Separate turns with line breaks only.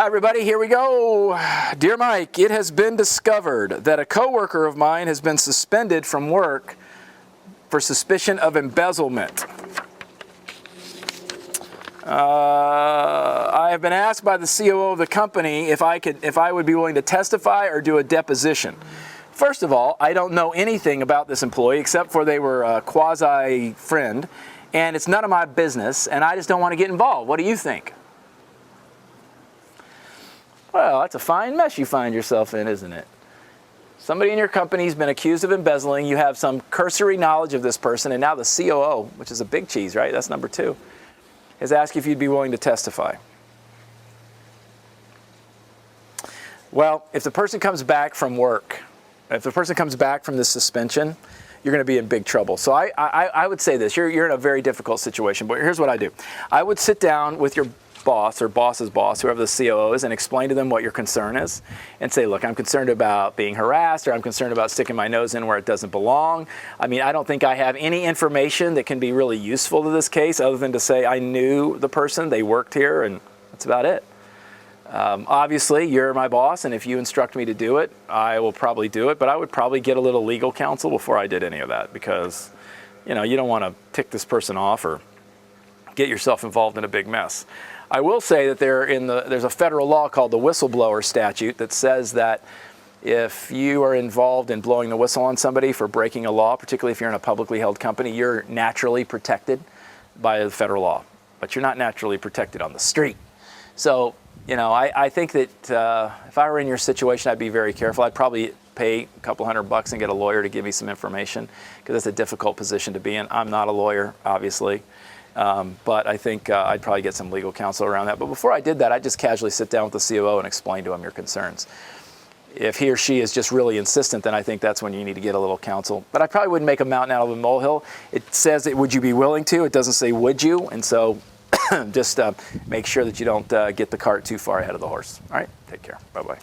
Hi everybody, here we go. Dear Mike, it has been discovered that a coworker of mine has been suspended from work for suspicion of embezzlement. I have been asked by the COO of the company if I would be willing to testify or do a deposition. First of all, I don't know anything about this employee except for they were a quasi-friend, and it's none of my business, and I just don't want to get involved. What do you think? Well, that's a fine mess you find yourself in, isn't it? Somebody in your company has been accused of embezzling. You have some cursory knowledge of this person, and now the COO, which is a big cheese, right? That's number 2, has asked if you'd be willing to testify. Well, if the person comes back from work, if the person comes back from this suspension, you're going to be in big trouble. So I would say this. You're in a very difficult situation, but here's what I do. I would sit down with your boss or boss's boss, whoever the COO is, and explain to them what your concern is and say, look, I'm concerned about being harassed, or I'm concerned about sticking my nose in where it doesn't belong. I mean, I don't think I have any information that can be really useful to this case other than to say I knew the person, they worked here, and that's about it. Obviously, you're my boss, and if you instruct me to do it, I will probably do it, but I would probably get a little legal counsel before I did any of that because, you know, you don't want to tick this person off or get yourself involved in a big mess. I will say that there's a federal law called the whistleblower statute that says that if you are involved in blowing the whistle on somebody for breaking a law, particularly if you're in a publicly held company, you're naturally protected by the federal law, but you're not naturally protected on the street. So, you know, I think that if I were in your situation, I'd be very careful. I'd probably pay a couple $100 and get a lawyer to give me some information because it's a difficult position to be in. I'm not a lawyer, obviously. But I think I'd probably get some legal counsel around that. But before I did that, I'd just casually sit down with the COO and explain to him your concerns. If he or she is just really insistent, then I think that's when you need to get a little counsel. But I probably wouldn't make a mountain out of a molehill. It says, would you be willing to? It doesn't say, would you? And so just make sure that you don't get the cart too far ahead of the horse. All right, take care. Bye-bye.